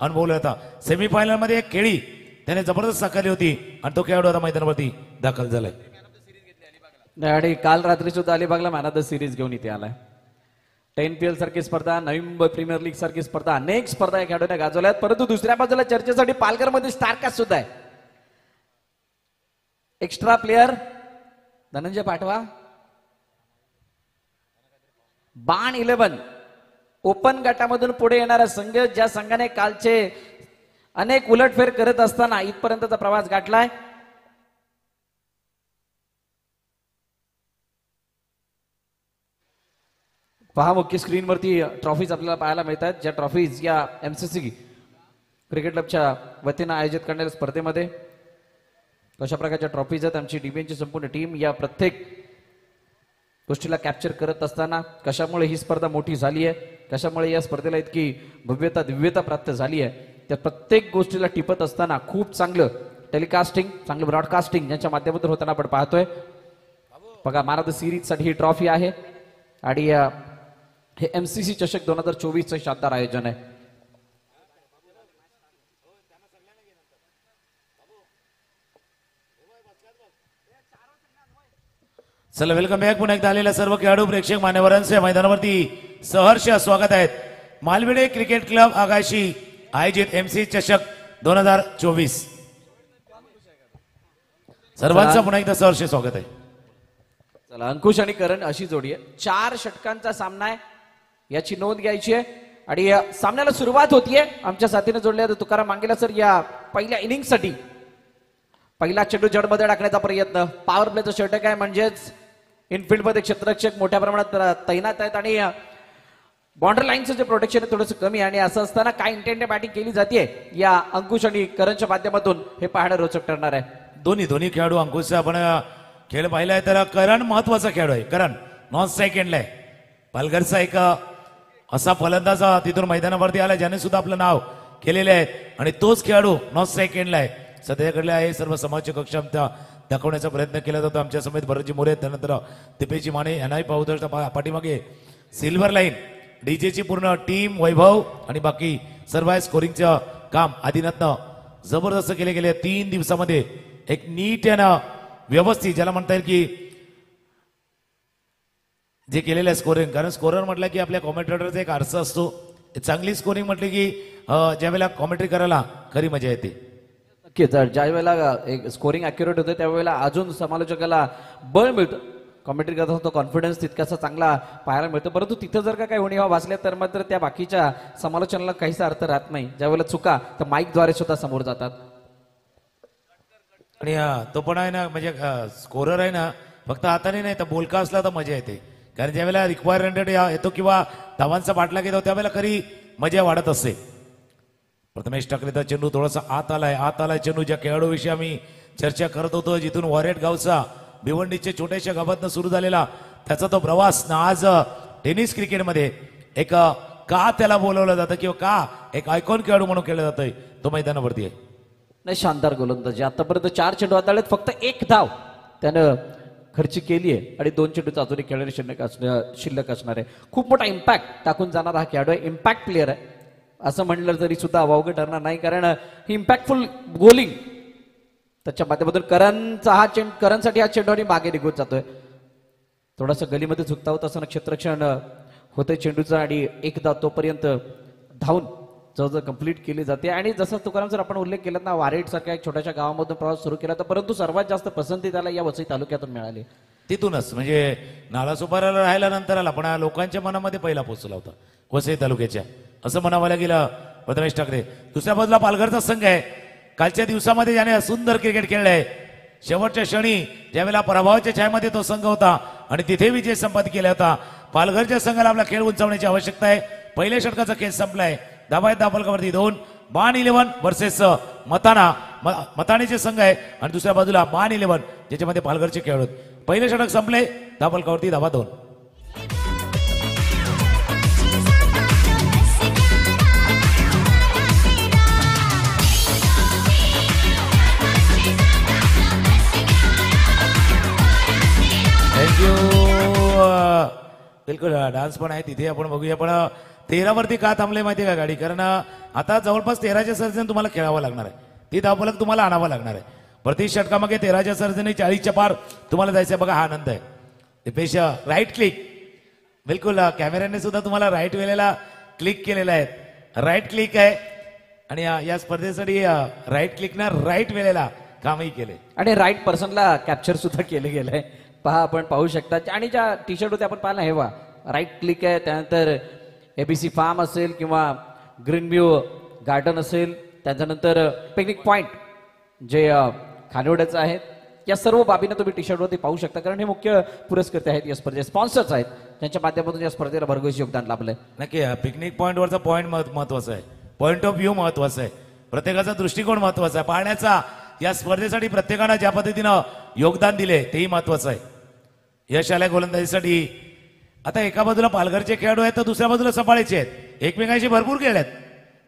अनुभवला होता. सेमीफायनल मध्ये एक खेळी त्याने जबरदस्त साकारली होती आणि तो खेळाडू आता मैदानावरती दाखल झालाय. आणि काल रात्री सुद्धा अलिबागला मॅन ऑफ द सिरीज घेऊन इथे आलाय. 10PL सारखी स्पर्धा, नवी मुंबई प्रीमियर लीग सारखी स्पर्धा, अनेक स्पर्धा या खेळाडूने गाजवल्यात. परंतु दुसऱ्या बाजूला चर्चेसाठी पालघरमध्ये स्टारकास्ट सुद्धा आहे. एक्स्ट्रा प्लेयर धनंजय पाटवा, बाण 11 ओपन गटामधून पुढे येणारा संघ, ज्या संघाने कालचे अनेक उलटफेर करत असताना इथपर्यंतचा प्रवास गाठलाय. पहा मुख्य स्क्रीनवरती ट्रॉफीज आपल्याला पाहायला मिळतात, ज्या ट्रॉफीज या MCC क्रिकेट क्लबच्या वतीनं आयोजित करणाऱ्या स्पर्धेमध्ये कशा प्रकारच्या ट्रॉफीज आहेत. आमची DBNची संपूर्ण टीम या प्रत्येक गोष्टीला कॅप्चर करत असताना कशामुळे ही स्पर्धा मोठी झाली आहे, कशामुळे या स्पर्धेला इतकी भव्यता दिव्यता प्राप्त झाली आहे, त्या प्रत्येक गोष्टीला टिपत असताना खूप चांगलं टेलिकास्टिंग, चांगलं ब्रॉडकास्टिंग यांच्या माध्यमातून होताना आपण पाहतोय. बघा मॅन ऑफ द सिरीज साठी ही ट्रॉफी आहे आणि हे MCC चषक 2024चं शानदार आयोजन आहे. चला वेलकम बॅक. पुन्हा एकदा आलेल्या सर्व खेळाडू प्रेक्षक मान्यवरांचे मैदानावरती सहर्ष स्वागत आहेत. मालवेडे क्रिकेट क्लब आगाशी आयोजित MCC चषक 2024 सर्वांचं पुन्हा एकदा सहर्ष स्वागत आहे. चला अंकुश आणि करण अशी जोडी आहे. 4 षटकांचा सामना आहे, याची नोंद घ्यायची आहे. आणि या सामन्याला सुरुवात होतीये. आमच्या साथीने जोडले तुकाराम मांगेला सर या पहिल्या इनिंगसाठी पहिला चेंडू जडमध्ये टाकण्याचा प्रयत्न. पॉवर प्लेचं षटक आहे, म्हणजेच इनफिल्ड मध्ये क्षेत्ररक्षक मोठ्या प्रमाणात तैनात आहेत आणि बॉर्डर लाईनचं जे प्रोटेक्शन आहे थोडंसं कमी. आणि असं असताना काय इंटेंडेड बॅटिंग केली जाते या अंकुश आणि करणच्या माध्यमातून हे पाहणं रोचक ठरणार आहे. दोन्ही खेळाडू अंकुशचा आपण खेळ पाहिला आहे तर करण महत्वाचा खेळाडू आहे. करण नॉन सेकंडला आहे. पालघरचा एक असा फलंदाज तिथून मैदानावरती आला ज्याने सुद्धा आपलं नाव केलेले आहे आणि तोच खेळाडू नॉन सेकंडला आहे. सध्याकडे आहे सर्व समाजची क्षमता दाखवण्याचा प्रयत्न केला जातो. आमच्या समेत भरतजी मोरे, त्यानंतर दिपेशजी माने यांनाही पाहू शकता. पाठीमागे सिल्वर लाईन डीजेची पूर्ण टीम, वैभव आणि बाकी सर्व स्कोरिंगचं काम आदिनाथनं जबरदस्त केले गेले. 3 दिवसामध्ये एक नीट आणि व्यवस्थित ज्याला म्हणता येईल की जे केलेलं आहे स्कोरिंग. कारण स्कोरर म्हटलं की आपल्या कॉमेंटेटरचा एक आरसा असतो. चांगली स्कोरिंग म्हटली की ज्यावेळेला कॉमेंट्री करायला खरी मजा येते. नक्कीच ज्या वेळेला एक स्कोरिंग अॅक्युरेट होते त्यावेळेला अजून समालोचकाला बळ मिळतं. कॉमेंट्री करत असतो कॉन्फिडन्स तितकासा चांगला पाहायला मिळतो. परंतु तिथं जर का काही उणिवा भासल्या तर मात्र त्या बाकीच्या समालोचनाला काहीसा अर्थ राहत नाही. ज्यावेळेला चुका तर माईकद्वारे सुद्धा समोर जातात. आणि तो पण आहे ना, म्हणजे स्कोरर आहे ना, फक्त हाताने नाही तर बोलका असला तर मजा येते. कारण ज्यावेळेला रिक्वायर रन रेट येतो किंवा धावांचा पाठलाग येतो त्यावेळेला खरी मजा वाढत असते. प्रथमेश ठाकरेचा चेंडू थोडासा आत आलाय चेंडू. ज्या खेळाडूविषयी आम्ही चर्चा करत होतो, जिथून वॉरेट गावचा भिवंडीच्या छोट्याशा गावातनं सुरू झालेला त्याचा तो प्रवास ना आज टेनिस क्रिकेटमध्ये एक का त्याला बोलवलं जातं किंवा का एक आयकॉन खेळाडू म्हणून केलं जातंय तो मैदानावरती आहे. नाही, शानदार गोलंदाजी. आतापर्यंत 4 चेंडू हाताळलेत, फक्त 1 धाव त्यानं खर्ची केली आहे आणि 2 चेंडूचा अजूनही खेळणारे शिल्लक असणार आहे. खूप मोठा इम्पॅक्ट टाकून जाणारा हा खेळाडू आहे. इम्पॅक्ट प्लेअर आहे असं म्हणलं तरी सुद्धा अवघड ठरणार नाही. कारण ही इम्पॅक्टफुल बॉलिंग त्याच्या माध्यमातून करणसाठी हा चेंडू आणि मागे निघून जातोय. थोडासा गलीमध्ये चुकता होत असताना क्षेत्ररक्षण होतंय चेंडूचं आणि 1 धाव तोपर्यंत धावून जवळजवळ कंप्लीट केली जाते. आणि जसं तुकाराम जर आपण उल्लेख केला ना, वारेट सारख्या एक छोट्याशा गावामधून प्रवास सुरू केला तर परंतु सर्वात जास्त पसंती त्याला या वसई तालुक्यातून मिळाली. तिथूनच म्हणजे नालासोपाराला राहायला नंतर आला पण लोकांच्या मनामध्ये पहिला पोहोचला होता वसई तालुक्याच्या, असं म्हणावं गेलं प्रथमेश ठाकरे. दुसऱ्या बाजूला पालघरचा संघ आहे. कालच्या दिवसामध्ये ज्याने सुंदर क्रिकेट खेळलंय. शेवटच्या क्षणी ज्यावेळेला पराभवाच्या छायेमध्ये तो संघ होता आणि तिथे विजय संपादित केला होता. पालघरच्या संघाला आपला खेळ उंचावण्याची आवश्यकता आहे. पहिल्या षटकाचा खेळ संपलाय. धाबा दाबलकावरती 2. बाण 11 वर्सेस मताणीचे संघ आहे आणि दुसऱ्या बाजूला बाण 11 ज्याच्यामध्ये पालघरचे खेळाडू. पहिले षटक संपले. दाबलकावरती धाबा 2. थँक्यू. बिलकुल डान्स पण आहे तिथे आपण बघूया. पण 13 वरती का थांबले माहिती का गाडी, कारण आता जवळपास 13च्या सर्जन तुम्हाला खेळावं लागणार आहे, ती धावफलक तुम्हाला आणावं लागणार आहे. प्रति षटकामागे 13च्या सर्जनी 40च्या पार तुम्हाला जायचं आहे. बघा हा आनंद आहे. दिपेश राईट क्लिक, बिलकुल कॅमेऱ्याने सुद्धा तुम्हाला राईट वेळेला क्लिक केलेला आहे, राईट क्लिक आहे. आणि या स्पर्धेसाठी राईट क्लिकनं राईट वेळेला कामही केले आणि राईट पर्सनला कॅप्चर सुद्धा केले गेलंय. पहा, आपण पाहू शकता. आणि ज्या टी शर्ट होते आपण पाहिला हे वा राईट क्लिक आहे. त्यानंतर एबीसी फार्म असेल किंवा ग्रीन व्ह्यू गार्डन असेल, त्याच्यानंतर पिकनिक पॉइंट जे खानवड्याचं आहे, या सर्व बाबींना तुम्ही टी शर्टवरती पाहू शकता. कारण हे मुख्य पुरस्कर्ते आहेत या स्पर्धेचे, स्पॉन्सर्स आहेत, त्यांच्या माध्यमातून या स्पर्धेला भरघोस योगदान लाभलंय. नक्की पिकनिक पॉईंटवरचा पॉईंट महत्वाचा आहे, पॉईंट ऑफ व्ह्यू महत्वाचा आहे, प्रत्येकाचा दृष्टिकोन महत्वाचा आहे, पाहण्याचा. या स्पर्धेसाठी प्रत्येकानं ज्या पद्धतीनं योगदान दिले तेही महत्वाचं आहे. यश आलंय गोलंदाजीसाठी. आता एका बाजूला पालघरचे खेळाडू आहेत तर दुसऱ्या बाजूला सफाळेचे आहेत, एकमेकांशी भरपूर खेळलेत.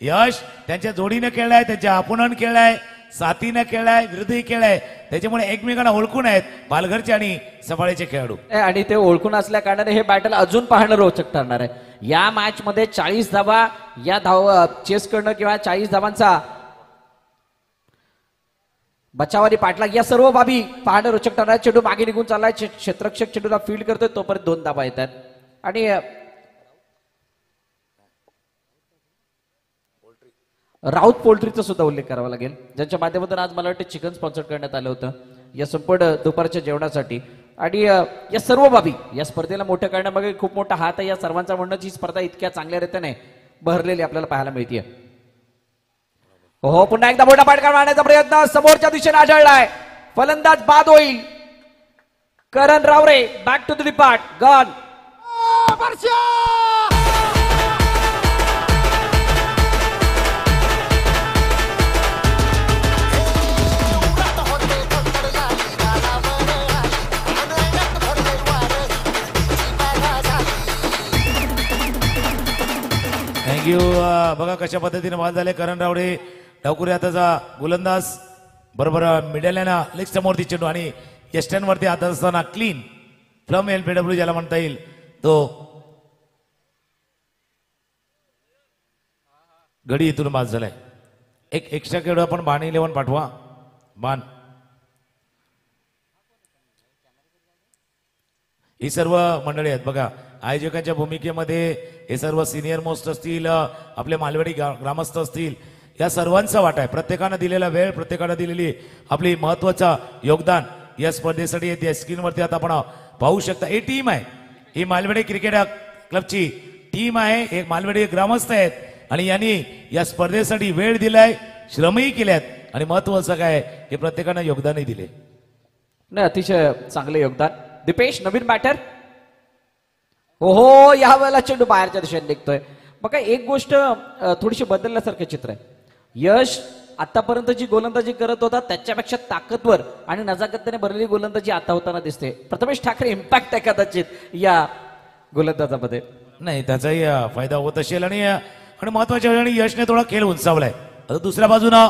यश त्यांच्या जोडीनं खेळलाय, त्यांच्या अपोनंट खेळलाय, साथीनं खेळलाय, विरोधी खेळलाय, त्याच्यामुळे एकमेकांना ओळखून आहेत पालघरचे आणि सफाळेचे खेळाडू. आणि ते ओळखून असल्या कारणाने हे बॅटल अजून पाहणं रोचक ठरणार आहे. या मॅच मध्ये 40 धावा या चेस करणं किंवा 40 धावांचा बचावारी पाठलाग, या सर्व बाबी पाहणं रोचक ठरणार. चेंडू मागे निघून चाललाय, क्षेत्ररक्षक चेंडूला फील्ड करतोय, तोपर्यंत 2 धावा येतात. आणि राऊत पोल्ट्रीचा सुद्धा उल्लेख करावा लागेल, ज्यांच्या माध्यमातून आज मला वाटतं चिकन स्पॉन्सर करण्यात आलं होतं या संपूर्ण दुपारच्या जेवणासाठी. आणि या सर्व बाबी या स्पर्धेला मोठं करण्यामागे खूप मोठा हात आहे या सर्वांचा. म्हणूनच ही स्पर्धा इतक्या चांगल्या रीतीने बहरलेली आपल्याला पाहायला मिळते. हो, पुन्हा एकदा मोठा फटका मारण्याचा प्रयत्न समोरच्या दिशेने आढळलाय, फलंदाज बाद होईल. Karan Raware back to the depart, गन. थँक्यू. बघा कशा पद्धतीने बाद झाले करण रावडे. डावकुरी हाताचा गोलंदाज बरोबर मिडलला लेग समोरती चेंडू आणि एस्टर्न वरती हातात असताना क्लीन फ्लम एलपीडब्ल्यू ज्याला म्हणता येईल तो गडी इथून बाद झालाय. एक एक्स्ट्रा खेळू आपण बाण 11 पाठवा. बाण ही सर्व मंडळी आहेत बघा आयोजकांच्या भूमिकेमध्ये. हे सर्व सिनियर मोस्ट असतील, आपले मालवडी ग्रामस्थ असतील, या सर्वांचा वाटा आहे. प्रत्येकानं दिलेला वेळ, प्रत्येकानं दिलेली आपली महत्वाचं योगदान या स्पर्धेसाठी या स्क्रीनवरती आता आपण पाहू शकता. ही टीम आहे, ही मालवडी क्रिकेट क्लबची टीम आहे, हे मालवडी ग्रामस्थ आहेत आणि यांनी या स्पर्धेसाठी वेळ दिलाय, श्रमही केल्यात आणि महत्वाचं काय हे प्रत्येकानं योगदानही दिले. नाही, अतिशय चांगले योगदान. दिपेश नवीन बॅटर. हो, या वेळेला चेंडू बाहेरच्या दिशेने निघतोय. बघा, एक गोष्ट थोडीशी बदलण्यासारखं चित्र आहे. यश आतापर्यंत जी गोलंदाजी करत होता त्याच्यापेक्षा ताकदवर आणि नजाकतीने भरलेली गोलंदाजी आता होताना दिसते. प्रथमेश ठाकरे इम्पॅक्ट आहे कदाचित या गोलंदाजामध्ये. नाही, त्याचाही फायदा होत असेल. आणि महत्वाच्या वेळी यशने थोडा खेळ उंचावलाय. आता दुसऱ्या बाजूनं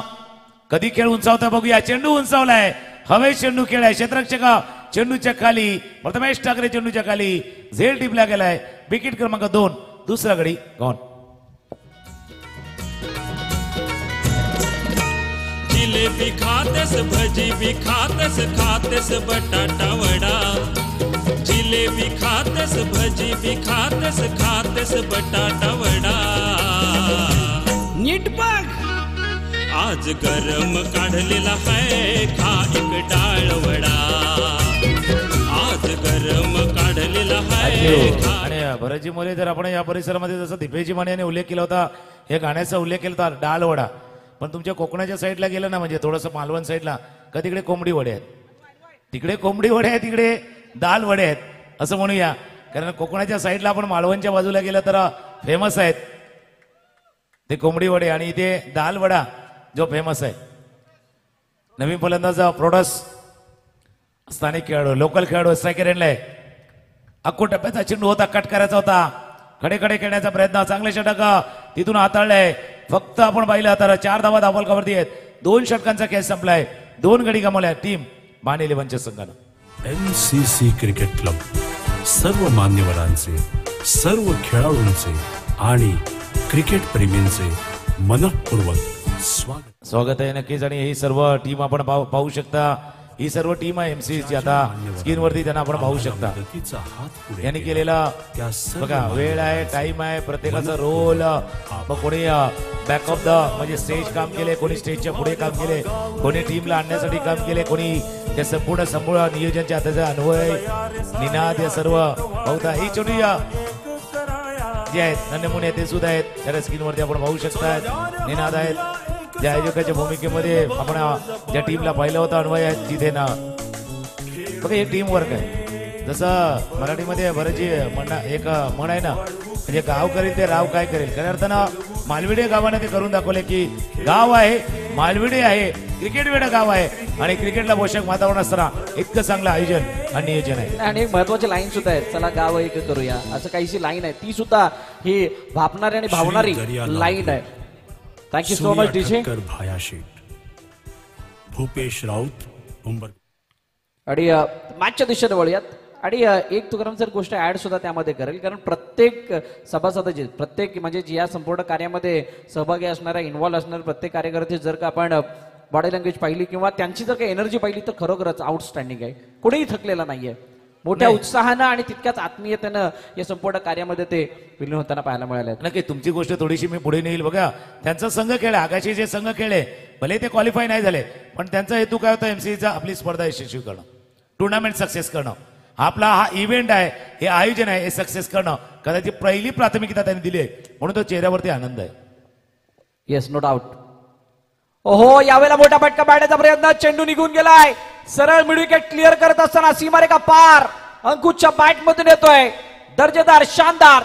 कधी खेळ उंचावता बघूया. चेंडू उंचावलाय, हवे चेंडू खेळाय, क्षेत्ररक्षक चेंडूच्या खाली, प्रथमेश ठाकरे चेंडूच्या खाली, झेल टिपला गेलाय. विकेट क्रमांक 2, दुसरा गडी गॉन. जिलेबी खातेस, भजी भी खातेस, खातेस बटाटा वडा. जिलेबी खातेस, भजी भी खातेस, खातेस बटाटा वडा. नीट बघ, आज गरम काढलेला है, खा एक डाळ वडा. आज गरम काढलेला है. आणि भरतजी मोरे, जर आपण या परिसरामध्ये जसं दिपेशजी माने यांनी उल्लेख केला होता, या गाण्याचा उल्लेख केला होता डाळ वडा, पण तुमच्या कोकणाच्या साईडला गेलं ना, म्हणजे थोडंसं मालवण साईडला, का तिकडे कोंबडी वडे आहेत, तिकडे कोंबडी वडे आहेत, तिकडे दाल वडे आहेत असं म्हणूया. कारण कोकणाच्या साईडला आपण मालवणच्या बाजूला गेलं तर फेमस आहेत ते कोंबडी वडे आणि इथे दाल वडा जो फेमस आहे. नवीन फलंदाज प्रोडस स्थानिक खेळाडू, लोकल खेळाडू स्ट्रायकर आहे. अक्को टप्प्याचा चेंडू होता, कट करायचा होता, कडे कडे खेळण्याचा प्रयत्न, चांगले षटक तिथून हाताळलंय. फक्त आपण पाहिलं आता 4 धावा धावफलकावरती आहेत. 2 षटकांचा खेळ संपलाय, 2 गडी गमावल्या टीम बाण 11च्या संघानं. NCC क्रिकेट क्लब सर्व मान्यवरांचे, सर्व खेळाडूंचे आणि क्रिकेट प्रेमींचे मनपूर्वक स्वागत आहे नक्कीच. आणि ही सर्व टीम आपण पाहू शकता. ही सर्व टीम आहे एमसीची. आता स्क्रीन वरती त्यांना आपण पाहू शकता. यांनी केलेला बघा वेळ आहे, टाइम आहे, प्रत्येकाचा रोल. मग कोणी बॅक ऑफ द म्हणजे स्टेज काम केले, कोणी स्टेजच्या पुढे काम केले, कोणी टीमला आणण्यासाठी काम केले, कोणी त्या संपूर्ण नियोजनच्या हाताचा अन्वय निनाद या सर्व बहुधा ही छोटी जे आहेत नमुने ते सुद्धा आहेत. त्या स्क्रीनवरती आपण पाहू शकता. निनाद आहेत ज्या आयोजकाच्या भूमिकेमध्ये आपण ज्या टीमला पाहिलं होतं अन्वय आहेत तिथे ना. बघा हे टीम वर्क आहे. जसं मराठीमध्ये बरेचशी एक म्हण आहे ना, म्हणजे गाव करेल ते राव काय करेल. खऱ्या अर्थानं मालविडे गावाने ते करून दाखवले की गाव आहे, मालविडे आहे, क्रिकेट वेडा गाव आहे आणि क्रिकेटला पोषक वातावरण असताना इतकं चांगलं आयोजन आणि नियोजन आहे. आणि एक महत्वाची लाईन सुद्धा आहे, चला गाव एक करूया असं काहीशी लाईन आहे, ती सुद्धा ही भापणारी आणि भावणारी लाईन आहे. Thank you so much DJ. Bhaya Sheth, Bhupesh Raut, Umbar. आणि मॅचच्या दिशेने वळूयात. आणि एक तुकाराम सर गोष्ट ऍड सुद्धा त्यामध्ये करेल, कारण प्रत्येक सभासदाचे प्रत्येक म्हणजे या संपूर्ण कार्यामध्ये सहभागी असणाऱ्या इन्व्हॉल्व असणाऱ्या प्रत्येक कार्यकर्ते जर का आपण बॉडी लँग्वेज पाहिली किंवा त्यांची जर काही एनर्जी पाहिली तर खरोखरच आउटस्टँडिंग आहे. कुणीही थकलेला नाहीये. मोठ्या उत्साहानं आणि तितक्याच आत्मीयतेनं या संपूर्ण कार्यामध्ये ते विलीन होताना पाहायला मिळाले. नक्की तुमची गोष्ट थोडीशी मी पुढे नेईल. बघा त्यांचा संघ खेळ, आगाशी जे संघ खेळले भले ते क्वालिफाय नाही झाले, पण त्यांचा हेतू काय होता, एमसीचा आपली स्पर्धा यशस्वी करणं, टुर्नामेंट सक्सेस करणं. आपला हा इव्हेंट आहे, हे आयोजन आहे, हे सक्सेस करणं कदाचित पहिली प्राथमिकता त्यांनी दिली आहे, म्हणून तो चेहऱ्यावरती आनंद आहे. Yes, no doubt. ओहो, यावेळेला मोठा फटका पाडण्याचा प्रयत्न, चेंडू निघून गेलाय. सरळ मिड विकेट क्लिअर करत असताना सीमारेखा पार अंकुशच्या बॅट मधून येतोय दर्जेदार शानदार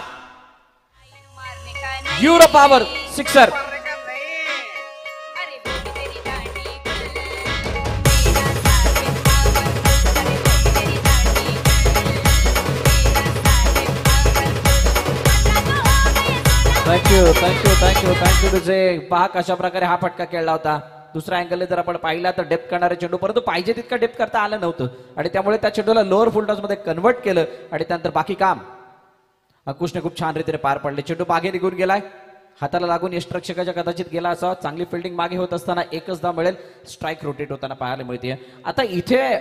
युरो पॉवर सिक्सर. थँक्यू तुझे. पहा कशा प्रकारे हा फटका खेळला होता. दुसऱ्या अँगलने जर आपण पाहिला तर डेप्थ करणारे चेंडू, परंतु पाहिजे तितका डेप्थ करता आलं नव्हतं आणि त्यामुळे त्या चेंडूला लोअर फुल टॉस मध्ये कन्वर्ट केलं आणि त्यानंतर बाकी काम अंकुशने खूप छान रीतीने पार पडले. चेंडू मागे निघून गेलाय, हाताला लागून यष्टरक्षकाच्या कदाचित गेला असा. चांगली फिल्डिंग मागे होत असताना एकच धाव मिळेल. स्ट्राईक रोटेट होताना पाहायला मिळते. आता इथे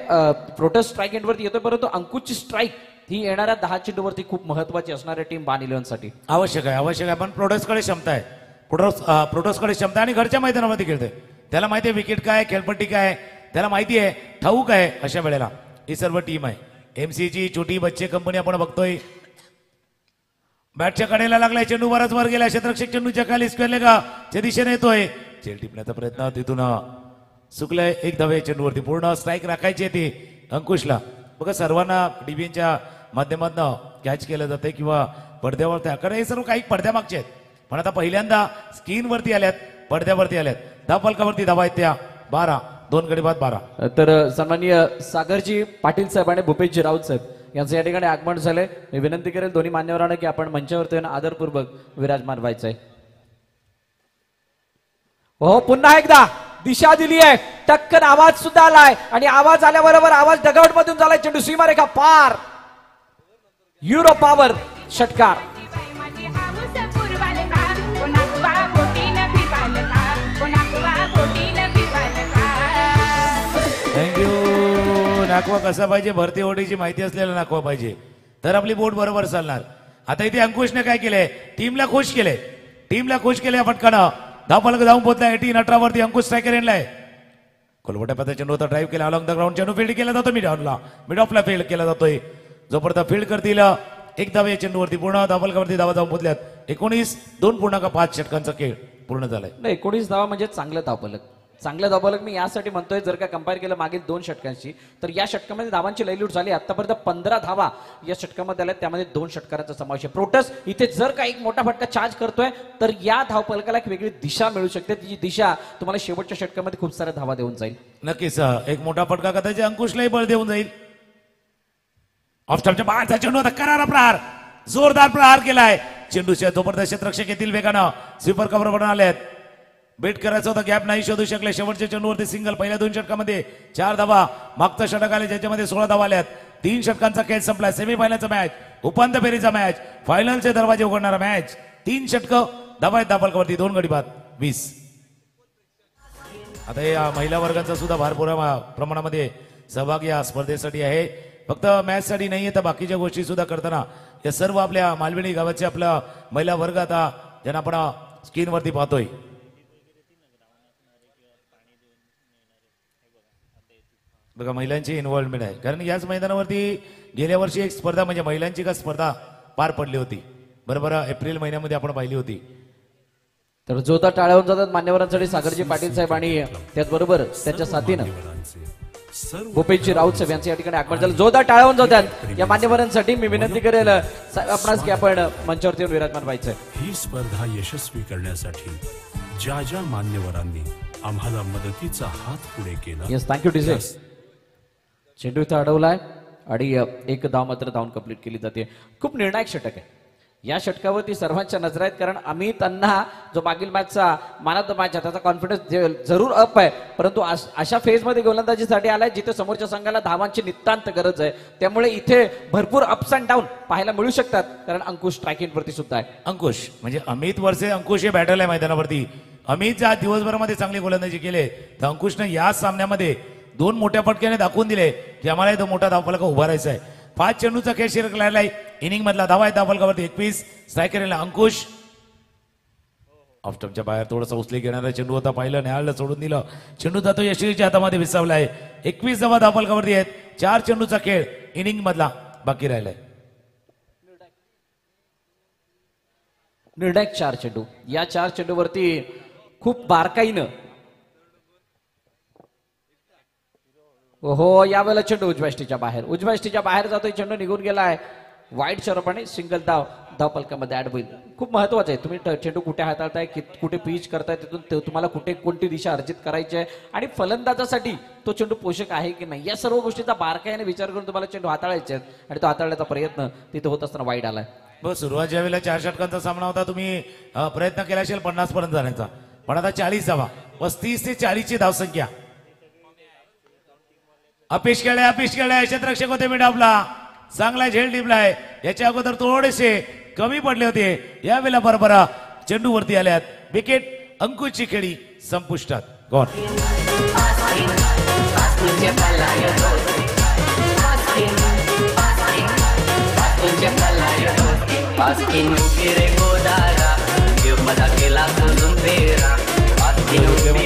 प्रोटेस्ट स्ट्राईक एंडवरती येतोय, परंतु अंकुशची स्ट्राईक ही येणाऱ्या 10 चेंडूवरती खूप महत्वाची असणारी टीम बान इलेव्हनसाठी आवश्यक आहे. पण प्रोटोसकडे क्षमता आहे, प्रोटोसकडे क्षमता आणि घरच्या मैदानामध्ये खेळतोय. त्याला माहिती आहे विकेट काय, खेळपट्टी काय, त्याला माहिती आहे, ठाऊक आहे. अशा वेळेला ही सर्व टीम आहे एमसीची छोटी बच्चे कंपनी आपण बघतोय. बॅटच्या कडेला लागलाय, चेंडू बराच वर गेला, क्षेत्ररक्षक चेंडूच्या खाली स्क्वेअर च्या दिशेने येतोय. चेंडू टिपण्याचा प्रयत्न तिथून चुकलाय. एक धावे चेंडूवरती, पूर्ण स्ट्राईक राखायची आहे ती अंकुशला. बघा सर्वांना डीबीच्या माध्यमातून कॅच केलं जाते किंवा पडद्यावर त्याकडे हे सर्व काही पडद्यामागचे आहेत, पण आता पहिल्यांदा स्क्रीनवरती आल्यात, पडद्यावरती आल्यात. धावफलकावरती धावा आहेत त्या 12, 2 गडी बाद 12. तर सन्माननीय सागरजी पाटील साहेब आणि भूपेशजी राऊत साहेब यांचं या ठिकाणी आगमन झालंय. मी विनंती करेल दोन्ही मान्यवरांना की आपण मंचावरती येऊन आदरपूर्वक विराजमान व्हायचंय. हो, पुन्हा एकदा दिशा दिली आहे, टक्कन आवाज सुद्धा आलाय आणि आवाज आल्याबरोबर आवाज डगआउट मधून झालाय. चेंडू सीमारेखा पार, युरो पॉवर षटकार. थँक्यू. नाकवा कसा पाहिजे, भरती ओढीची माहिती असलेला नाकवा पाहिजे, तर आपली बोट बरोबर चालणार. आता इथे अंकुशने काय केलंय, टीमला खुश केले, टीमला खुश केले. फटकानं धावफलक जाऊन पोहोचलाय 18 वरती. अंकुश स्ट्रायकर येणलाय. कोलवट्या पदाच्या चेंडू ड्राईव्ह केला अलॉंग द ग्राउंड. चेंडू फील्ड केला जातो मिड ऑफला फील्ड केला जातोय. जोपर्यंत फील्ड करतील एक धाव या चेंडूवरती, पूर्ण धावफलकावरती धावा जाऊन पोहोचल्यात. 19 2.5 षटकांचा खेळ पूर्ण झालाय. 19 धावा म्हणजे चांगलं धावफलक. चांगलं धावफलक मी यासाठी म्हणतोय, जर का कंपेअर केलं मागील 2 षटकांशी तर या षटकामध्ये धावांची लयलूट झाली. आतापर्यंत 15 धावा या षटकामध्ये आल्या, त्यामध्ये 2 षटकारांचा समावेश आहे. प्रोटस इथे जर का एक मोठा फटका चार्ज करतोय तर या धावफलकाला एक वेगळी दिशा मिळू शकते. ती दिशा तुम्हाला शेवटच्या षटकामध्ये खूप साऱ्या धावा देऊन जाईल. नक्कीच एक मोठा फटका कदाचित अंकुशलाही बळ देऊन जाईल. ऑफस्टॉपच्या बाहेरचा चेंडू होता, करारा प्रहार, जोरदार प्रहार केलाय. चेंडूच्या जोपर्यंत क्षेत्ररक्षक येथील वेगानं स्वीपर कव्हर बनून आलेत. बेट करायचं होतं, गॅप नाही शोधू शकले. शेवटच्या चेंडूवरती सिंगल. पहिल्या 2 षटकामध्ये 4 धावा, मागचं षटक आले ज्याच्यामध्ये 16 धावा आल्यात. 3 षटकांचा खेळ संपला. सेमीफायनलचा मॅच, उपांत्य फेरीचा मॅच, फायनलचे दरवाजे उघडणारा मॅच 3 षटकं धावा आहेत धापलकावरती 2 गडी बाद 20. आता या महिला वर्गाचा सुद्धा भरपूर प्रमाणामध्ये सहभाग या स्पर्धेसाठी आहे. फक्त मॅच साठी नाही तर बाकीच्या गोष्टी सुद्धा करताना या सर्व आपल्या मालवणी गावाचे आपला महिला वर्ग आता ज्यांना आपण स्क्रीनवरती पाहतोय. बघा महिलांची इन्व्हॉल्वमेंट आहे कारण याच मैदानावरती गेल्या वर्षी एक स्पर्धा म्हणजे महिलांची का स्पर्धा पार पडली होती बरोबर एप्रिल महिन्यामध्ये आपण पाहिली होती. तर जोरदार टाळ्या होऊन जातात मान्यवरांसाठी सागरजी पाटील साहेब आणि त्याचबरोबर त्यांच्या साथीनं सर्व भूपेशजी राऊत साहेब यांचं या ठिकाणी आगमन झालं. जोरदार टाळ्या होऊन जातात या मान्यवरांसाठी. मी विनंती करेल आपणास की आपण मंचावरती येऊन विराजमान व्हायचंय. ही स्पर्धा यशस्वी करण्यासाठी ज्या ज्या मान्यवरांनी आम्हाला मदतीचा हात पुढे केला येस थँक्यू डीजे. चेंडू इथं अडवलाय आणि एक धाव मात्र धावून कंप्लीट केली जाते. खूप निर्णायक षटक आहे. या षटकावरती सर्वांच्या नजर आहेत कारण अमित अण्णा जो मागील मॅचचा मॅन ऑफ द मॅच आहे त्याचा कॉन्फिडन्स जरूर अप आहे परंतु अशा फेजमध्ये गोलंदाजीसाठी आलाय जिथे समोरच्या संघाला धावांची नितांत गरज आहे. त्यामुळे इथे भरपूर अप्स अँड डाऊन पाहायला मिळू शकतात कारण अंकुश स्ट्रायकिंग वरती सुद्धा आहे. अंकुश म्हणजे अमित वर्षे अंकुश हे बॅटल आहे मैदानावरती. अमित ज्या दिवसभरामध्ये चांगली गोलंदाजी केले तर अंकुशने या सामन्यामध्ये 2 मोठ्या फटक्याने दाखवून दिले की आम्हाला इथं मोठा धावफलक उभारायचा आहे. 5 चेंडूचा खेळ शिरक लागलाय. इनिंग मधला धावा आहे धावफलकावरती 21. स्ट्रायकर अंकुश ऑफस्टमच्या बाहेर थोडंसं उचली घेणारा चेंडू होता पाहिलं न्यायालयाला सोडून दिलं. चेंडू जातो यशवीच्या हातामध्ये विसावलाय. 21 धावा धावफलकावरती आहेत. 4 चेंडूचा खेळ इनिंग मधला बाकी राहिलाय. निर्णायक 4 चेंडू. या 4 चेंडूवरती खूप बारकाईनं हो यावेळेला चेंडू उजव्या बाहेर बाहेर जातोय. चेंडू निघून गेलाय वाईट स्वरूपाने. सिंगल धाव धावफलकामध्ये ऍड होईल. खूप महत्वाचं आहे तुम्ही चेंडू कुठे हाताळताय कुठे पिच करताय तिथून तुम्हाला कुठे कोणती दिशा अर्जित करायची आहे आणि फलंदाजासाठी तो चेंडू पोषक आहे की नाही या सर्व गोष्टीचा बारकाईने विचार करून तुम्हाला चेंडू हाताळायचे आहेत आणि तो हाताळण्याचा प्रयत्न तिथे होत असताना वाईट आलाय. बस सुरुवात ज्या वेळेला 4 षटकांचा सामना होता तुम्ही प्रयत्न केला असेल 50 पर्यंत जाण्याचा पण आता 40 धावा 35 ते 40 ची धावसंख्या. अपेश केलाय क्षेत्ररक्षक होते मिडापला चांगला झेल टिपलाय. याच्या अगोदर थोडेसे कमी पडले होते यावेळेला बरोबर चेंडूवरती आल्यात. विकेट अंकुशची खेळी संपुष्टात. गॉन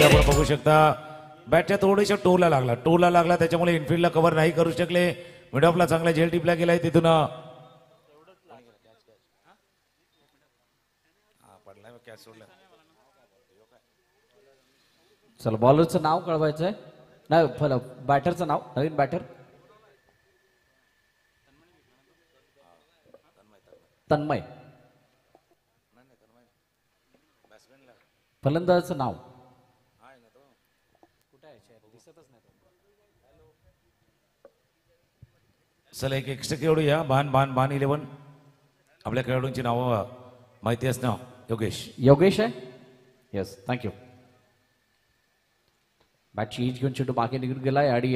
आपण बघू शकता बॅटच्या थोडीशा टोला लागला त्याच्यामुळे इनफिल्डला कव्हर नाही करू शकले. मिडऑफला चांगला झेल टिपला गेलाय तिथून चला बॉलरचं नाव कळवायचंय नाही बॅटरचं नाव नवीन बॅटर तन्मय. फलंदाजाचं नाव चला एक एक्स्ट्रा खेळाडू या बान 11 आपल्या खेळाडूंची नावं माहिती असणं. योगेश आहे. Yes thank you. बॅटची इज घेऊन चेंडू मागे निघून गेलाय आणि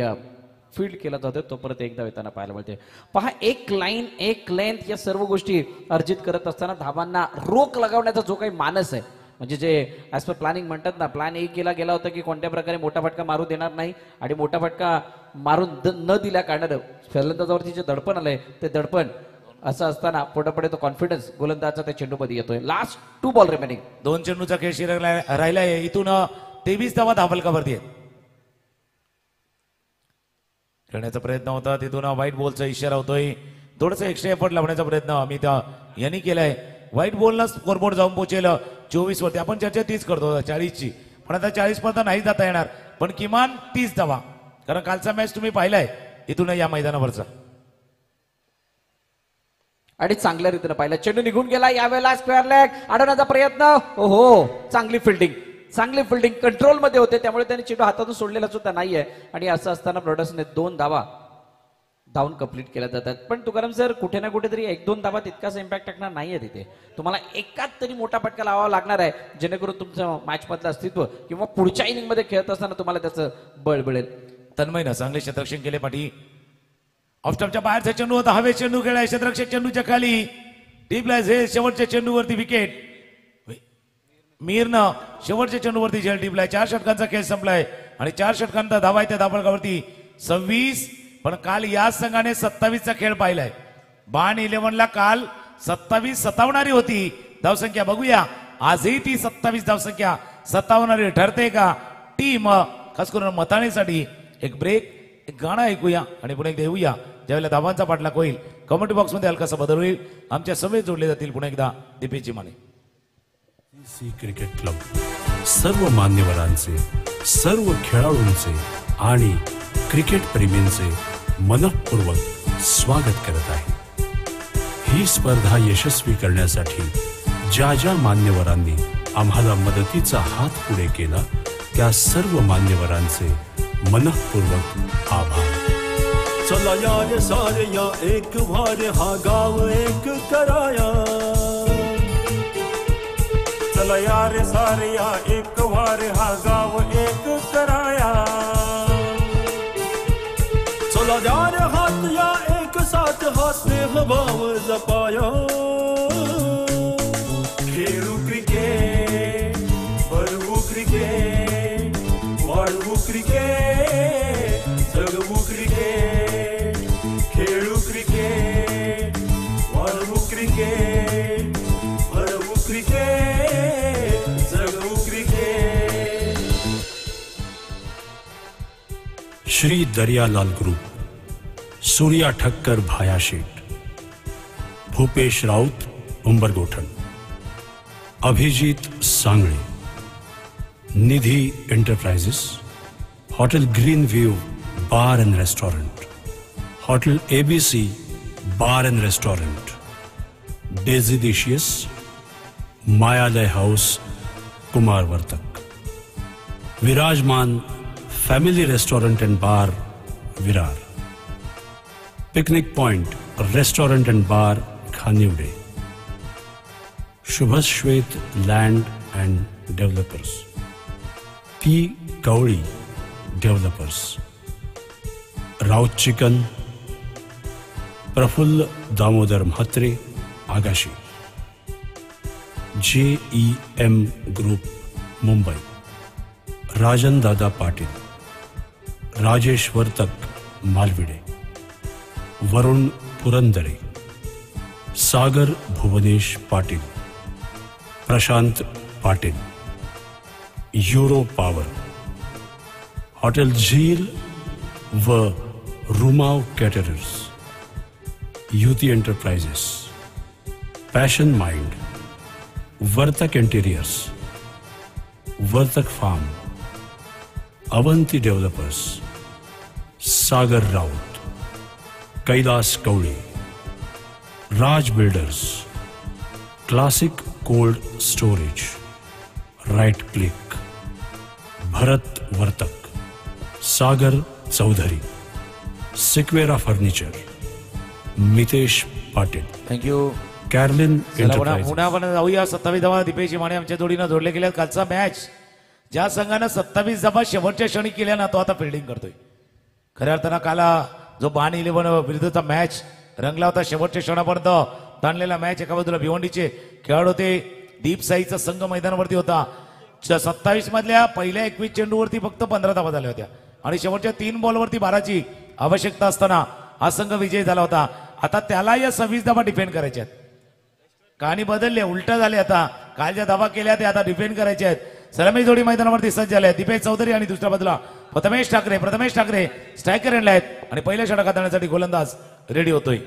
फील्ड केला जातोय तो परत एकदा येताना पाहायला मिळते. पहा एक लाईन एक लेंथ या सर्व गोष्टी अर्जित करत असताना धावांना रोख लगावण्याचा जो काही मानस आहे म्हणजे जे ऍज पर प्लॅनिंग म्हणतात ना प्लॅन एक गेला होता की कोणत्या प्रकारे मोठा फटका मारू देणार नाही आणि मोठा फटका मारून न दिल्या कारणानं फलंदाजावरती जे दडपण आलंय ते दडपण असं असताना पोटापुढे तो कॉन्फिडन्स गोलंदाजाचा त्या चेंडूमध्ये येतोय. Last 2 ball remaining. 2 चेंडूचा खेळ शिल्लक राहिलाय. इथून 23 धावा धावफलकावरती आहेत. खेळण्याचा प्रयत्न होता तिथून व्हाईट बॉलचा इशारा होतोय. थोडासा एक्स्ट्रा एफर्ट लावण्याचा प्रयत्न अमित यांनी केलाय. व्हाईट बॉलला स्कोरबोर्ड जाऊन पोहोचेल 24 वरती. आपण चर्चा तीच करतो 40 ची पण आता 40 पर्यंत नाही जाता येणार पण किमान 30 धावा कारण कालचा मॅच तुम्ही पाहिलाय इथून या मैदानावरचा आणि चांगल्या रीतीने पाहिला. चेंडू निघून गेला यावेळेला स्क्वेअर लेग अडवण्याचा प्रयत्न. ओहो चांगली फिल्डिंग कंट्रोल मध्ये होते त्यामुळे त्याने चेंडू हातातून सोडलेला सुद्धा नाहीये आणि असं असताना ब्रॉडर्सने 2 धावा धावून कंप्लीट केल्या जातात. पण तुकाराम सर कुठे ना कुठेतरी 1-2 धावा तितकाच इम्पॅक्ट टाकणार नाहीये. तिथे तुम्हाला एकाच तरी मोठा फटका लावावा लागणार आहे जेणेकरून तुमचं मॅच मधलं अस्तित्व किंवा पुढच्या इनिंग मध्ये खेळत असताना तुम्हाला त्याचं बळ मिळेल. तन्मयनं चांगले क्षेत्ररक्षण केले पाठी. ऑफस्टॉपच्या बाहेरचा चेंडू होता हवे चेंडू खेळाय क्षेत्ररक्षक चेंडूच्या खाली टीपला शेवटच्या चेंडूवरती विकेट मीरनं शेवटच्या चेंडूवरती झेल टिपलाय. 4 षटकांचा खेळ संपलाय आणि 4 षटकांचा धावा आहे त्या धाबळकावरती 26. पण काल या संघाने 27चा खेळ पाहिलाय. बाण 11ला काल 27 सतावणारी होती धावसंख्या. बघूया आजही ती 27 धावसंख्या सतावणारी ठरते का. टीम खास करून मताणीसाठी एक ब्रेक, एक गाणं ऐकूया आणि पुन्हा एकदा येऊया. ज्यावेळेला धावांचा पाठलाग होईल कमेंट बॉक्समध्ये हलकासा बदल होईल. आमच्या सवय जोडले जातील. पुन्हा एकदा दीपेशजी माने. क्रिकेट क्लब सर्व मान्यवरांचे, सर्व खेळाडूंचे आणि क्रिकेट प्रेमींचे मनःपूर्वक स्वागत करत आहे. ही स्पर्धा यशस्वी करण्यासाठी ज्या ज्या मान्यवरांनी आम्हाला मदतीचा हात पुढे केला त्या सर्व मान्यवरांचे मनःपूर्वक आभार. चला यार सारे या एक वार हा गाव एक कराया. चला यार सारे या एक वार हा गाव एक कराया. चला यार हात या एक साथ हा स्नेह भाव जपाया. खेळू क्रिकेट, भरवू क्रिकेट, वाढवू क्रिकेट, जगवू क्रिकेट. खेळू क्रिकेट, वाढवू क्रिकेट, भरवू क्रिकेट, जगवू cricket. Shri Dariyalal group, Surya Thakkar Bhaya Sheth, Bhupesh Raut Umbargothan, Abhijit Sangle, Nidhi enterprises, hotel green view bar and restaurant, hotel ABC bar and restaurant, डेजिडिशियस, Mayalay house Kumar Vartak, Virajman family restaurant and bar Virar, picnic point restaurant and bar Khanivade, Shubhshwet land and developers, P Kavdi developers, Raut chicken, Praful Damodar Mhatre Agashi, JEM group Mumbai, Rajan Dada Patil, Rajesh Vartak Malvide, Varun Purandare, Sagar Bhuvanesh Patil, Prashant Patil, euro power, hotel Jheel व रुमाव caterers, Yuti enterprises, passion mind, Vartak interiors, Vartak farm, Avanti developers, Sagar Raut, Kailas Kaude, Raj builders, classic cold storage, right click, Bharat Vartak, Sagar Chaudhari, Sequeira furniture, Mitesh Patil, thank you. Carlin enterprises. पुन्हा आपण जाऊया. 27 धावा दीपेशजी माने आमच्या जोडीनं जोडले गेल्या. कालचा मॅच ज्या संघानं 27 धावा शेवटच्या क्षणी केल्या ना तो आता फिल्डिंग करतोय. खऱ्या अर्थानं काल जो बाण 11 विरुद्धचा मॅच रंगला होता शेवटच्या क्षणापर्यंत ताणलेला मॅच. एका बाजूला भिवंडीचे खेळाडू होते, दीप साईचा संघ मैदानावरती होता. 27 मधल्या पहिल्या 21 चेंडूवरती फक्त 15 धावा झाल्या होत्या आणि शेवटच्या 3 बॉलवरती 12ची आवश्यकता असताना हा संघ विजयी झाला होता. आता त्याला या 26 धावा डिफेंड करायच्या आहेत. कहाणी बदलली, उलटा झाले. आता काल ज्या धावा केल्या त्या आता डिफेंड करायच्या आहेत. सलामी जोडी मैदानावरती सज्ज झाले आहेत. दीपेश चौधरी आणि दुसऱ्या बाजूला प्रथमेश ठाकरे स्ट्रायकर एंडला आहेत आणि पहिल्या षटक हाताळण्यासाठी गोलंदाज रेडी होतोय.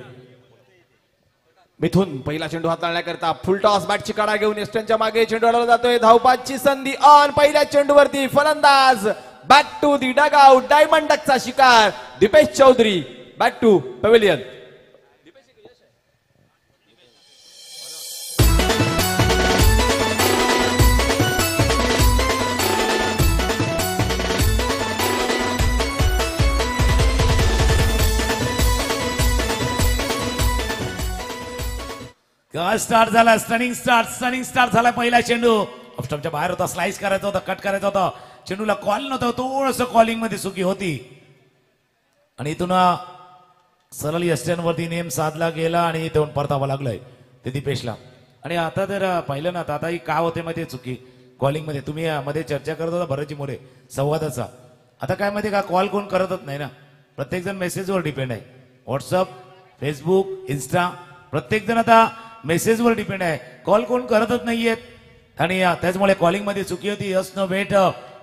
मिथून पहिला चेंडू हाताळण्याकरता फुल टॉस बॅटची काढा घेऊन एस्टनच्या मागे चेंडू अडवला जातोय. धावपाची संधी ऑन. पहिल्या चेंडूवरती फलंदाज back to the dugout. Diamond डकचा शिकार Dipesh Chaudhari. Back to pavilion. Start झाला. स्टनिंग स्टार्ट झाला. पहिला चेंडू ऑफस्टॉपच्या बाहेर होता. स्लाइस करायचा होता, कट करायचा होता. चेंडूला कॉल नव्हता. थोडस कॉलिंग मध्ये चुकी होती आणि इथून सरळ यस्टनवरती नेम साधला गेला आणि इथून परतावा लागलाय ते दीपेशला. आणि आता जर पाहिलं ना आता ही का होते माहिती चुकी कॉलिंगमध्ये तुम्ही मध्ये चर्चा करत होता भरतजी मोरे संवादाचा. आता काय माहिती का, कॉल कोण करतच नाही ना, प्रत्येक जण मेसेजवर डिपेंड आहे. व्हॉट्सअप, फेसबुक, इन्स्टा, प्रत्येक जण आता मेसेजवर डिपेंड आहे. कॉल कोण करतच नाहीयेत आणि त्याचमुळे कॉलिंगमध्ये चुकी होती. यस नो वेट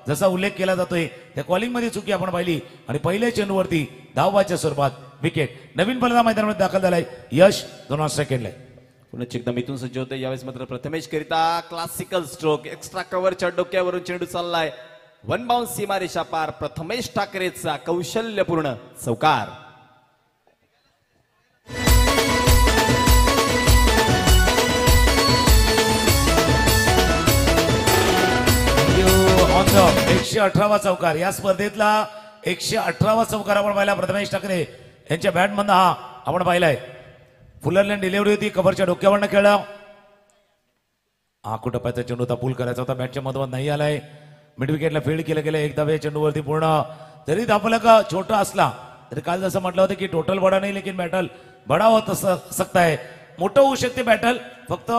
जसा उल्लेख केला जातोय त्या कॉलिंगमध्ये चुकी आपण पाहिली आणि पहिल्या चेंडूवरती धावबाच्या स्वरूपात विकेट. नवीन फलंदाज मैदानामध्ये दाखल झालाय यश 2 सेकंडला. पुन्हा एकदा मिथून सज्ज होते. यावेळेस मात्र प्रथमेश करिता क्लासिकल स्ट्रोक, एक्स्ट्रा कव्हरच्या डोक्यावरून चेंडू चाललाय. वन बाउन्स सीमारेषा पार. प्रथमेश ठाकरेचा कौशल्यपूर्ण चौकार. ऑन द 118वा चौकार. या स्पर्धेतला 118वा चौकार आपण पाहिला प्रथमेश ठाकरे यांच्या बॅटमधनं हा आपण पाहिलाय. फुलरलँड डिलिव्हरी होती, कव्हरच्या डोक्यावरनं खेळला. हा टप्प्याचा चेंडू होता, पूल करायचा होता, बॅटच्या मधोमध नाही आलाय. मिड विकेटला फील्ड केलं गेलं. एक धाव या चेंडूवरती पूर्ण. जरी धावला का छोटा असला तरी काल जसं म्हटलं होतं की टोटल बडा नाही लेकिन बॅटल बडा होत सकता है. मोठं होऊ शकते बॅटल, फक्त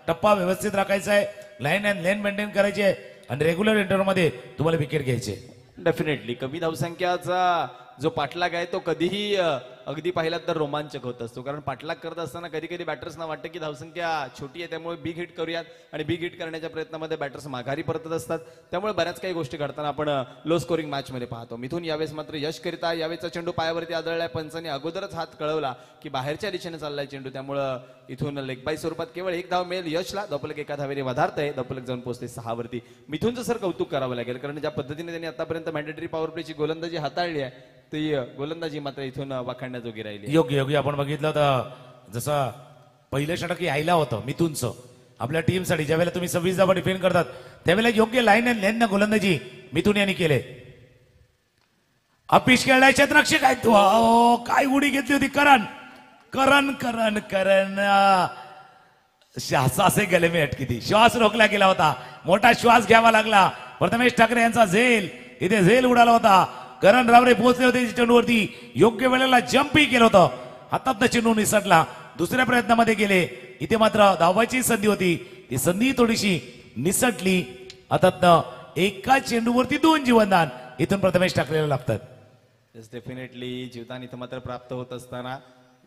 टप्पा व्यवस्थित राखायचा आहे, लाईन अँड लेन मेंटेन करायची आहे आणि रेग्युलर इंटरव्हलमध्ये तुम्हाला विकेट घ्यायचे. डेफिनेटली कमी धावसंख्याचा जो पाठलाग आहे तो कधीही अगदी पाहिला तर रोमांचक होत असतो. कारण पाठलाग करत असताना कधी कधी बॅटर्सना वाटतं की धावसंख्या छोटी आहे त्यामुळे बिग हिट करूयात आणि बिग हिट करण्याच्या प्रयत्नामध्ये बॅटर्स माघारी परतत असतात. त्यामुळे बऱ्याच काही गोष्टी घडताना आपण लो स्कोरिंग मॅच मध्ये पाहतो. मिथून यावेळेस मात्र यश करिता यावेळेचा चेंडू पायावरती आदळलाय. पंचांनी अगोदरच हात कळवला की बाहेरच्या दिशेने चाललाय चेंडू, त्यामुळं इथून लेग बाय स्वरूपात केवळ एक धाव मिळेल यशला. धपलक एका धावेने वधारतंय. धपलक जाऊन पोहोचते 6 वरती. मिथूनचं सर कौतुक करावं लागेल कारण ज्या पद्धतीने त्यांनी आतापर्यंत मॅन्डेटरी पॉवर प्लेची गोलंदाजी हाताळली आहे ती गोलंदाजी मात्र इथून वाखाणण्याजोगी राहिली. योग्य योग्य आपण बघितलं तर जसं पहिलं षटक यायला होतं मिथूनचं आपल्या टीमसाठी, ज्यावेळेला तुम्ही 26 धावा डिफेंड करतात त्यावेळेला योग्य लाईन अँड लेन गोलंदाजी मिथून यांनी केले. अपिश खेळलाय क्षेत्ररक्षक आहे तो. काय उडी घेतली होती करण करण करण करण श्वासाचे गले में अटकी थी. श्वास रोखला गेला होता, मोठा श्वास घ्यावा लागला. प्रथमेश ठाकरे यांचा झेल इथे झेल उडाला होता. करण रावरे पोहोचले होते चेंडूवरती, योग्य वेळेला जम्पही केलं होतं. हातात चेंडू निसटला, दुसऱ्या प्रयत्नामध्ये गेले. इथे मात्र धावाची संधी होती, ती संधी थोडीशी निसटली. हातात एका चेंडूवरती 2 जीवनदान इथून प्रथमेश ठाकरेला लागतात. डेफिनेटली जीवदान इथं मात्र प्राप्त होत असताना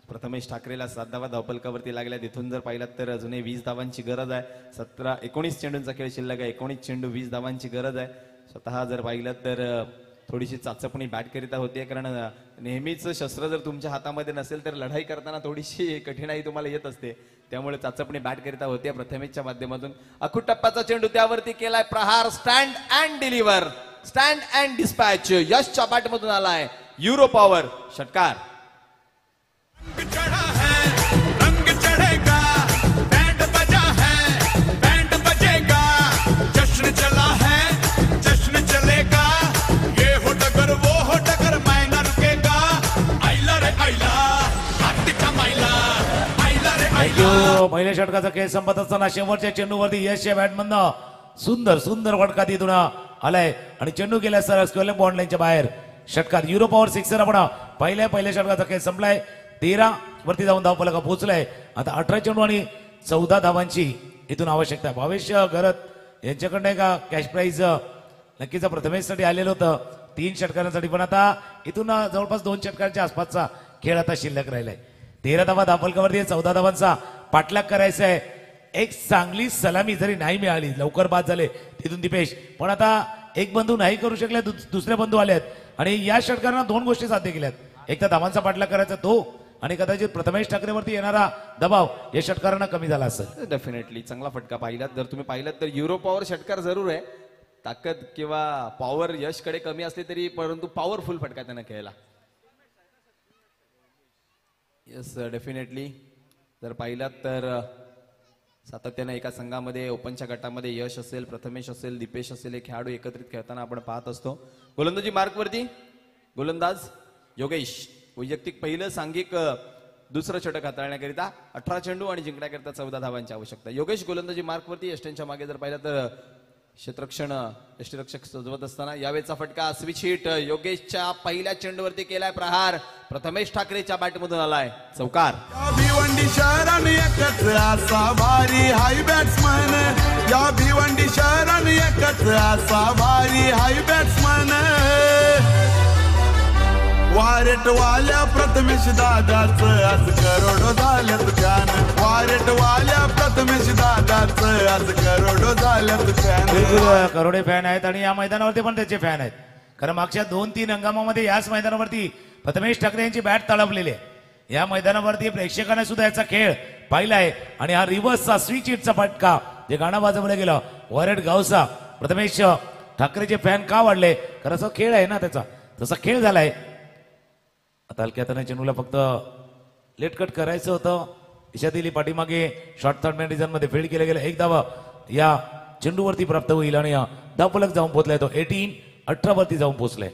प्रथमेश ठाकरेला 7 धावा धावपलकावरती लागल्या. तिथून जर पाहिलात तर अजूनही 20 धावांची गरज आहे. 19 चेंडूंचा खेळ शिल्लक आहे. 19 चेंडू 20 धावांची गरज आहे. स्वतः जर पाहिलं तर थोडीशी चाचपणी बॅट करिता होते कारण नेहमीच शस्त्र जर तुमच्या हातामध्ये नसेल तर लढाई करताना थोडीशी कठीणाई तुम्हाला येत असते. त्यामुळे चाचपणी बॅट करिता होते प्रथमेशच्या माध्यमातून. अखूट टप्प्याचा चेंडू त्यावरती केलाय प्रहार. Stand and deliver, stand and dispatch यशच्या बॅटमधून आलाय. युरो पॉवर षटकार. रंग चढ़ेगा, बैंड बजा है, बैंड बजेगा, जश्न चला है, जश्न चलेगा, ये हो डगर वो हो डगर मैं न रुकेगा. आइला रे आइला, हातीचा माइला, आइला रे आइला. पहिल्या षटकाचा खेळ संपत असताना शेवटच्या चेंडूवरती यशच्या बॅटमधनं सुंदर सुंदर फटका तिथून आलाय आणि चेंडू गेला सर स्क्वेअर बॉन्ड लाईनच्या बाहेर. षटकात युरो पॉवर सिक्सर आपण पहिल्या षटकाचा खेळ संपलाय. 13 वरती जाऊन धावफलका पोहोचलाय. आता 18 चेंडू आणि 14 धावांची इथून आवश्यकता आहे. भावेश घरत यांच्याकडनं एका कॅश प्राईज नक्कीच प्रथमेशसाठी आलेलं होतं 3 षटकांसाठी, पण आता इथून जवळपास 2 षटकांच्या आसपासचा खेळ आता शिल्लक राहिलाय. 13 धावा धावफलकावरती 14 धावांचा पाठलाग करायचा आहे. एक चांगली सलामी जरी नाही मिळाली, लवकर बाद झाले तिथून दीपेश, पण आता एक बंधू नाही करू शकले, दुसरे बंधू आले आहेत आणि या षटकांना 2 गोष्टी साध्य केल्यात. एक तर धावांचा पाठलाग करायचा तो आणि कदाचित प्रथमेश ठाकरेवरती येणारा दबाव या षटकारांना कमी झाला असेल. डेफिनेटली चांगला फटका पाहिलात. जर तुम्ही पाहिलात तर युरो पॉवर षटकार जरूर आहे. ताकद किंवा पॉवर यशकडे कमी असली तरी परंतु पॉवरफुल फटका त्यानं खेळला. येस डेफिनेटली जर पाहिलात तर सातत्यानं एका संघामध्ये ओपनच्या गटामध्ये यश असेल, प्रथमेश असेल, दीपेश असेल, हे खेळाडू एकत्रित खेळताना आपण पाहत असतो. गोलंदाजी मार्कवरती गोलंदाज योगेश. वैयक्तिक पहिलं सांघिक दुसरं षटक हाताळण्याकरिता 18 चेंडू आणि जिंकण्याकरिता 14 धावांची आवश्यकता. योगेश गोलंदाजी मार्कवरती. यष्टेंच्या मागे जर पाहिलं तर क्षेत्ररक्षण यष्टीरक्षक सजवत असताना यावेळेचा फटका स्विच हिट योगेशच्या पहिल्या चेंडूवरती केलाय प्रहार. प्रथमेश ठाकरेच्या बॅटमधून आलाय चौकार. या भिवंडी शहराने एकत्र असा भारी हाय बॅट्समन. या भिवंडी शहराने एकत्र असा भारी हाय बॅट्समन. वारेट वाल्या प्रथमेश दादाच आज करोडो झाल्यात फॅन. वारेट वाल्या प्रथमेश दादाच आज करोडो झाल्यात फॅन. बिलकुल करोडे फॅन आहेत आणि या मैदानावरती पण त्याचे फॅन आहेत. कारण मागच्या 2-3 हंगामामध्ये याच मैदानावरती प्रथमेश ठाकरे यांची बॅट तळपलेली आहे. या मैदानावरती प्रेक्षकांना सुद्धा याचा खेळ पाहिला आहे आणि हा रिव्हर्सचा स्विच हिटचा फटका जे गाणं वाजवलं गेलं वॉरेट गावचा प्रथमेश ठाकरेचे फॅन का वाढले. कारण असा खेळ आहे ना त्याचा, तसा खेळ झालाय. आता हलक्या हाताने चेंडूला फक्त लेट कट करायचं होतं. दिशा दिली पाठीमागे शॉर्ट थर्ड मॅन रिझन मध्ये फील्ड केलं गेलं. एक धावा या चेंडूवरती प्राप्त होईल आणि धावफलक जाऊन पोहोचलाय. तो 18 वरती जाऊन पोहोचलाय.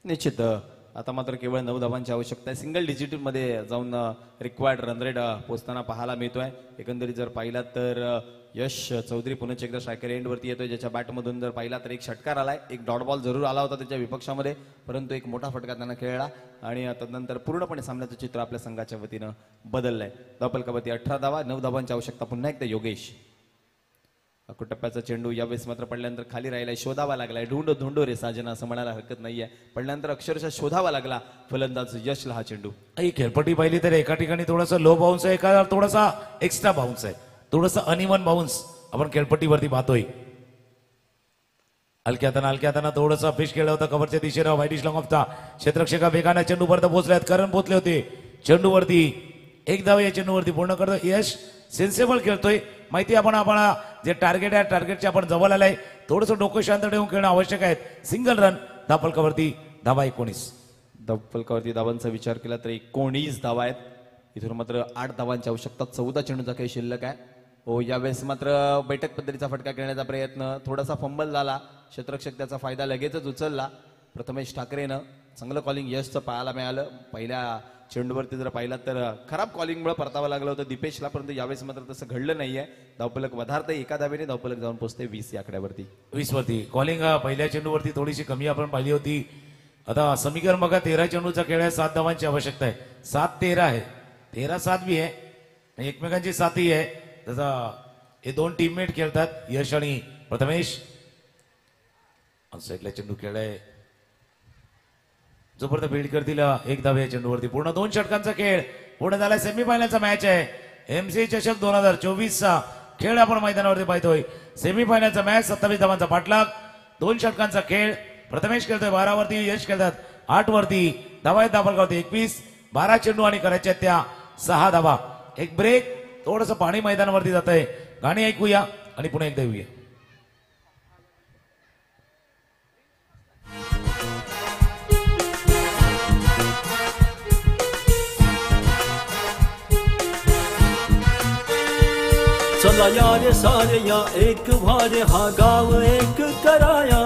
निश्चित आता मात्र केवळ 9 धावांची आवश्यकता आहे. सिंगल डिजिट मध्ये जाऊन रिक्वायर्ड रन रेट पोहोचताना पाहायला मिळतोय. एकंदरीत जर पाहिला तर यश चौधरी पुन्हा एकदा स्ट्रायकर एंड वरती येतोय, ज्याच्या बॅटमधून जर पाहिला तर एक षटकार आलाय, एक डॉट बॉल जरूर आला होता त्याच्या विपक्षामध्ये, परंतु एक मोठा फटका त्यांना खेळला आणि तदनंतर पूर्णपणे सामन्याचं चित्र आपल्या संघाच्या वतीनं बदललंय. धावफलकावरती 18 धावा, 9 धावांची आवश्यकता. पुन्हा एकदा योगेश. टप्प्याचा चेंडू यावेळेस मात्र पडल्यानंतर खाली राहिलाय, शोधावा लागलाय. ढूंढो रे साजना असं म्हणायला हरकत नाहीये. पडल्यानंतर अक्षरशः शोधावा लागला फलंदाज यशला हा चेंडू. ही खेळपट्टी पाहिली तर एका ठिकाणी थोडासा लो बाउन्स आहे, एका थोडासा एक्स्ट्रा बाउन्स आहे, थोडासा अनइवन बाउन्स आपण खेळपट्टीवरती पाहतोय. हलक्या हाताना थोडंसं फिश केलं होतं कव्हरच्या दिशेनं. वाईटिश लॉंग ऑफचा क्षेत्ररक्षका वेगाने चेंडूपर्यंत पोहोचल्यात. करण पोहोचले होते चेंडूवरती. एक धाव या चेंडूवरती पूर्ण करतो यश. सेन्सेबल खेळतोय, माहिती आपण जे टार्गेट आहे टार्गेटच्या आपण जवळ आलाय. थोडंसं डोकं शांत ठेवून खेळणं आवश्यक आहे. Single run. धावफलकावरती धावा 19. धावफलकावरती धावांचा विचार केला तर 19 धावा आहेत. इथून मात्र 8 धावांची आवश्यकता. 14 चेंडूचा काही शिल्लक आहे. हो यावेळेस मात्र बैठक पद्धतीचा फटका खेळण्याचा प्रयत्न, थोडासा फंबल झाला. क्षेत्ररक्षक त्याचा फायदा लगेचच उचलला. प्रथमेश ठाकरेनं चांगलं कॉलिंग यशचं पाहायला मिळालं. पहिल्या चेंडूवरती जर पाहिला तर खराब कॉलिंगमुळे परतावं लागलं होतं दीपेशला, परंतु यावेळेस मात्र तसं घडलं नाहीये. धावफलक वधारतं एका धावेने. धावफलक जाऊन पोहोचते 20 या आकड्यावरती. 20 वरती कॉलिंग पहिल्या चेंडूवरती थोडीशी कमी आपण पाहिली होती. आता समीकरण बघा, 13 चेंडूचा खेळ आहे, 7 धावांची आवश्यकता आहे. 7-13 आहे, 13-7 बी आहे, एकमेकांची साथी आहे. तसा हे दोन टीममेट खेळतात यश आणि प्रथमेश. साईडला चेंडू खेळाय, जोपर्यंत फील्ड करतील एक धाव या चेंडूवरती. पूर्ण 2 षटकांचा खेळ पूर्ण झालाय. सेमीफायनलचा मॅच आहे. एमसी चषक 2024चा खेळ आपण मैदानावरती पाहतोय. सेमीफायनलचा मॅच 27 धावांचा पाठलाग, 2 षटकांचा खेळ. प्रथमेश खेळतोय 12 वरती, यश खेळतात 8 वरती. धावा आहेत धावफलकावरती 21. 12 चेंडू आणि करायच्या त्या 6 धावा. एक ब्रेक, थोडंसं पाणी मैदानावरती जात आहे. गाणी ऐकूया आणि पुन्हा एकदा येऊया. चला या रे सारे या एक वारे हा गाव एक कराया.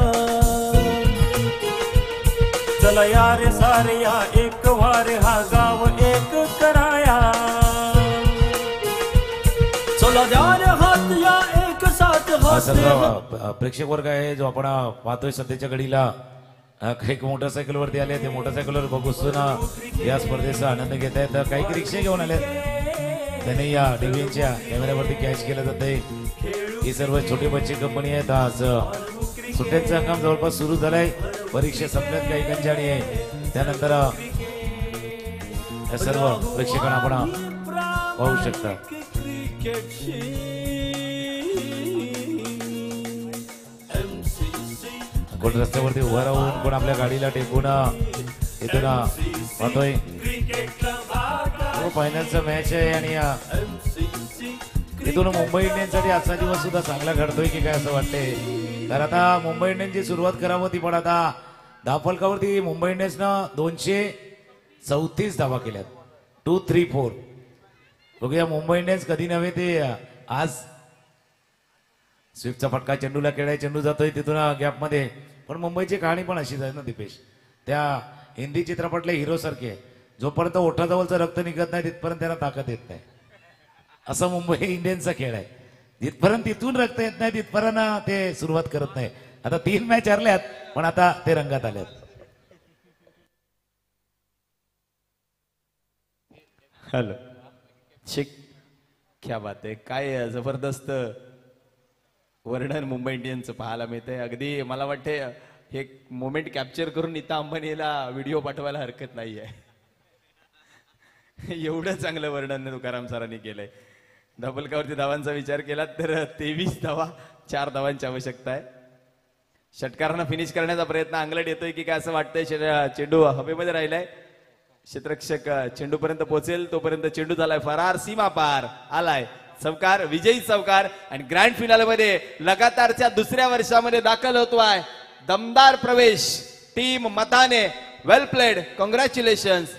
चला या रे सारे या एक वारे हा गाव एक कराया. चला द्या रे हात या एक साथ हा सर्व प्रेक्षक वर्ग आहे जो आपण पाहतोय सध्याच्या घडीला. काही मोटरसायकलवरती आले, ते मोटरसायकलवर बघून या स्पर्धेचा आनंद घेत आहेत. तर काही रिक्षा घेऊन आले, त्याने या डीव्हीएनच्या कॅमेऱ्यावरती कॅच केलं जाते. ही सर्व छोटी बच्ची कंपनी आहेत. आज सुट्ट्यांचा हंगाम जवळपास सुरू झालाय. परीक्षा संपल्यात काही कंजाणी आहे. त्यानंतर या सर्व प्रेक्षकांना आपण पाहू शकता. कोण रस्त्यावरती उभा राहून, कोण आपल्या गाडीला टेकून इथून पाहतोय. फायनलचा मॅच आहे आणि इथून मुंबई इंडियन्ससाठी आजचा दिवस सुद्धा चांगला घडतोय की काय असं वाटतंय. तर आता मुंबई इंडियन्सची सुरुवात करावं ती, पण आता धावफलकावरती मुंबई इंडियन्सनं 234 धावा केल्यात. 2-3-4. बघूया मुंबई इंडियन्स कधी नव्हे ते आज. स्विपचा फटका चेंडूला खेळाय, चेंडू जातोय तिथून गॅपमध्ये. पण मुंबईची कहाणी पण अशीच आहे ना दीपेश, त्या हिंदी चित्रपटले हिरो सारखे आहे. जोपर्यंत ओठाजवळचं रक्त निघत नाही तिथपर्यंत त्यांना ताकद येत नाही. असं मुंबई इंडियन्सचा खेळ आहे. जिथपर्यंत तिथून रक्त येत नाही तिथपर्यंत ते सुरुवात करत नाही. आता 3 मॅच हरल्यात पण आता ते रंगात आल्यात. हॅलो शिक क्या बात आहे. काय जबरदस्त वर्णन मुंबई इंडियन्सचं पाहायला मिळतंय. अगदी मला वाटते हे मोमेंट कॅप्चर करून नीता अंबानीला व्हिडिओ पाठवायला हरकत नाहीये. एवढं चांगलं वर्णन तुकाराम सरांनी केलंय. धबलकावरती धावांचा विचार केला तर 23 धावा, 4 धावांची आवश्यकता आहे. षटकारांना फिनिश करण्याचा प्रयत्न अंगलट येतोय की काय असं वाटतंय. चेंडू हवेमध्ये राहिलाय. क्षेत्ररक्षक चेंडूपर्यंत पोहोचेल तोपर्यंत चेंडू झालाय फरार, सीमा पार आलाय. चौकार, विजयी चौकार. आणि ग्रँड फिनाले मध्ये लगातारच्या 2ऱ्या वर्षामध्ये दाखल होतोय. दमदार प्रवेश टीम मताने. वेल प्लेड, कॉंग्रॅच्युलेशन्स.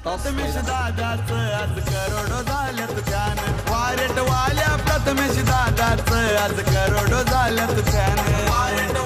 प्रथमेश दादाच आज करोडो झाल्यात फॅन. वारेट वाल्या प्रथमेश दादाच आज करोडो झाल्यात फॅन.